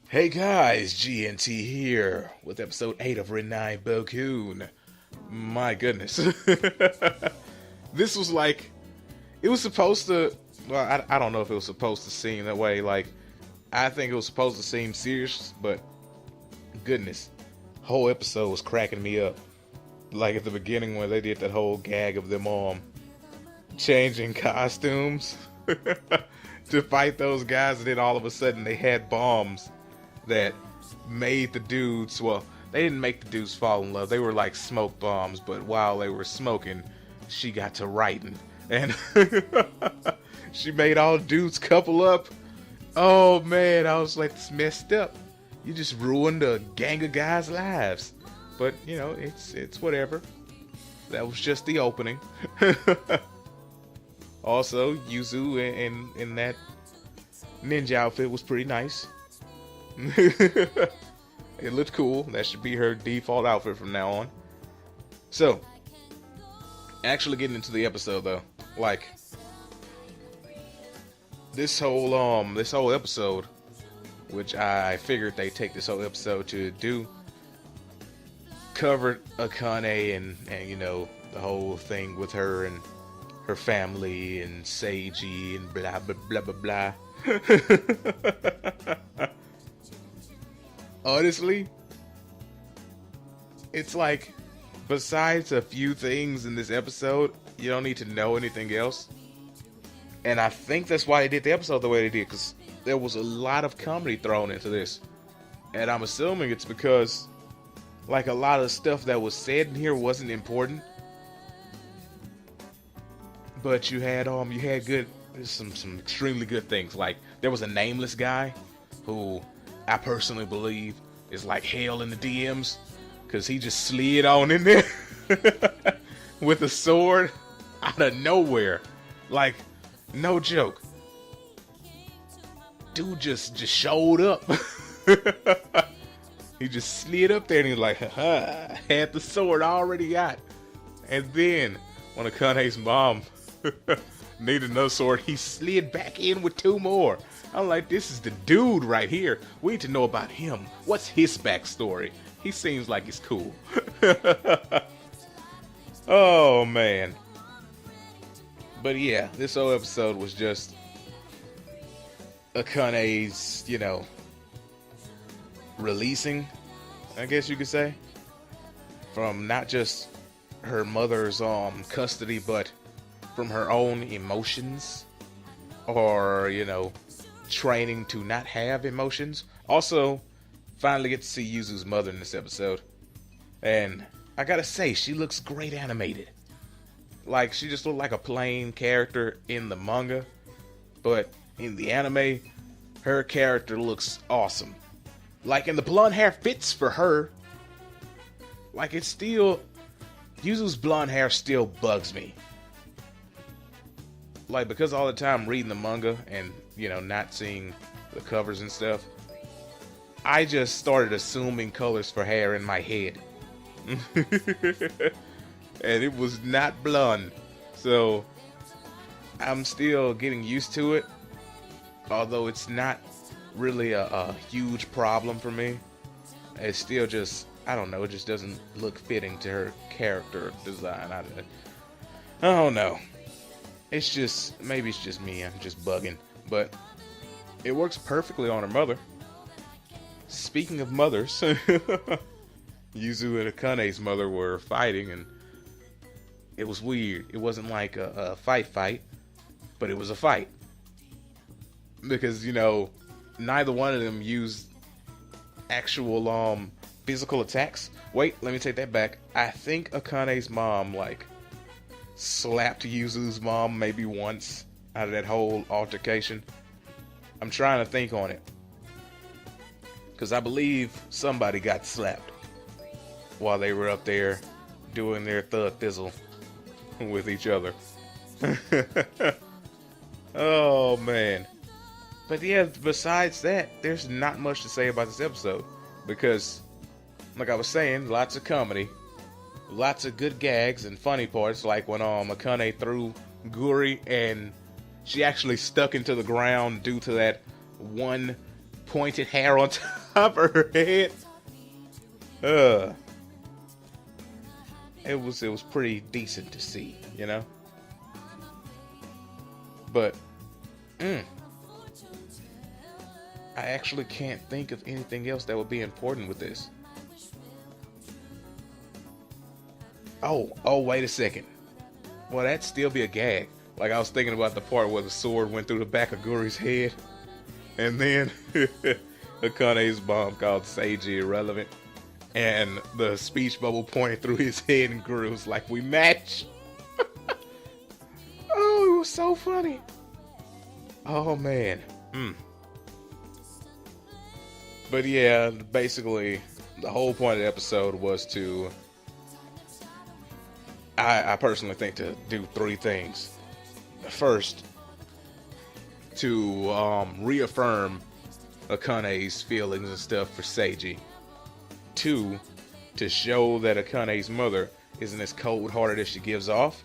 Hey guys, GNT here with episode 8 of Renai Boukun. My goodness. This was like, it was supposed to, well, I don't know if it was supposed to seem that way. Like, I think it was supposed to seem serious, but goodness, whole episode was cracking me up. Like at the beginning when they did that whole gag of them changing costumes to fight those guys, and then all of a sudden they had bombs that made the dudes, well, they didn't make the dudes fall in love. They were like smoke bombs, but while they were smoking, she got to writing. And she made all dudes couple up. Oh man, I was like, it's messed up. You just ruined a gang of guys' lives. But, you know, it's whatever. That was just the opening. Also, Yuzu in that ninja outfit was pretty nice. It looked cool. That should be her default outfit from now on. So, actually getting into the episode though, like this whole episode, which I figured they'd take this whole episode to do, covered Akane and you know, the whole thing with her and her family and Seiji and blah blah blah blah blah. Honestly, it's like, besides a few things in this episode, you don't need to know anything else. And I think that's why they did the episode the way they did, because there was a lot of comedy thrown into this. And I'm assuming it's because, like, a lot of stuff that was said in here wasn't important. But you had some extremely good things. Like, there was a nameless guy who I personally believe is like hell in the DMs, because he just slid on in there with a sword out of nowhere. Like, no joke. Dude just showed up. He just slid up there and he was like, haha, had the sword already out. And then when Akane's mom needed another sword, he slid back in with two more. I'm like, this is the dude right here. We need to know about him. What's his backstory? He seems like he's cool. Oh, man. But yeah, this whole episode was just Akane's, you know, releasing, I guess you could say, from not just her mother's custody, but from her own emotions, or, you know, training to not have emotions. Also, finally get to see Yuzu's mother in this episode, and I gotta say, she looks great animated. Like, she just looked like a plain character in the manga, but in the anime, her character looks awesome. Like, and the blonde hair fits for her. Like, it's still, Yuzu's blonde hair still bugs me. Like, because all the time reading the manga and, you know, not seeing the covers and stuff, I just started assuming colors for hair in my head. And it was not blonde. So, I'm still getting used to it. Although it's not really a huge problem for me. It's still just, I don't know, it just doesn't look fitting to her character design. I don't know. It's just, maybe it's just me, I'm just bugging. But it works perfectly on her mother. Speaking of mothers, Yuzu and Akane's mother were fighting, and it was weird. It wasn't like a fight, but it was a fight. Because, you know, neither one of them used actual physical attacks. Wait, let me take that back. I think Akane's mom, like, slapped Yuzu's mom maybe once out of that whole altercation. I'm trying to think on it, because I believe somebody got slapped while they were up there doing their thug thizzle with each other. Oh man. But yeah, besides that, there's not much to say about this episode, because, like I was saying, lots of comedy, lots of good gags and funny parts, like when Akane threw Guri and she actually stuck into the ground due to that one pointed hair on top of her head. Uh, it was pretty decent to see, you know. But I actually can't think of anything else that would be important with this. Oh, wait a second. Well, that'd still be a gag. Like, I was thinking about the part where the sword went through the back of Guri's head, and then Akane's mom called Seiji irrelevant, and the speech bubble pointed through his head, and Guri was like, "We match." Oh, it was so funny. Oh man. But yeah, basically, the whole point of the episode was to, I personally think, to do three things. First, to reaffirm Akane's feelings and stuff for Seiji. Two, to show that Akane's mother isn't as cold-hearted as she gives off.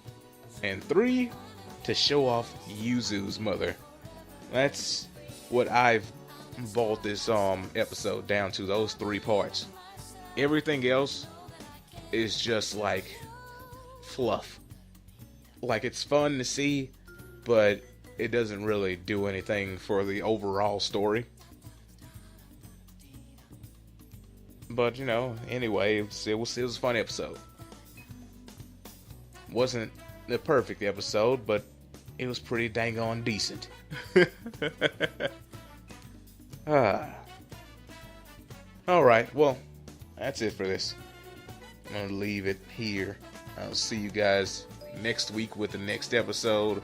And three, to show off Yuzu's mother. That's what I've boiled this episode down to, those three parts. Everything else is just like fluff. Like, it's fun to see, but it doesn't really do anything for the overall story. But, you know, anyway, it was a fun episode. Wasn't the perfect episode, but it was pretty dang on decent. Alright, well, that's it for this. I'm going to leave it here. I'll see you guys next week with the next episode.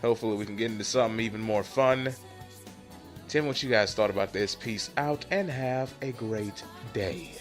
Hopefully we can get into something even more fun. Tell me what you guys thought about this. Peace out and have a great day.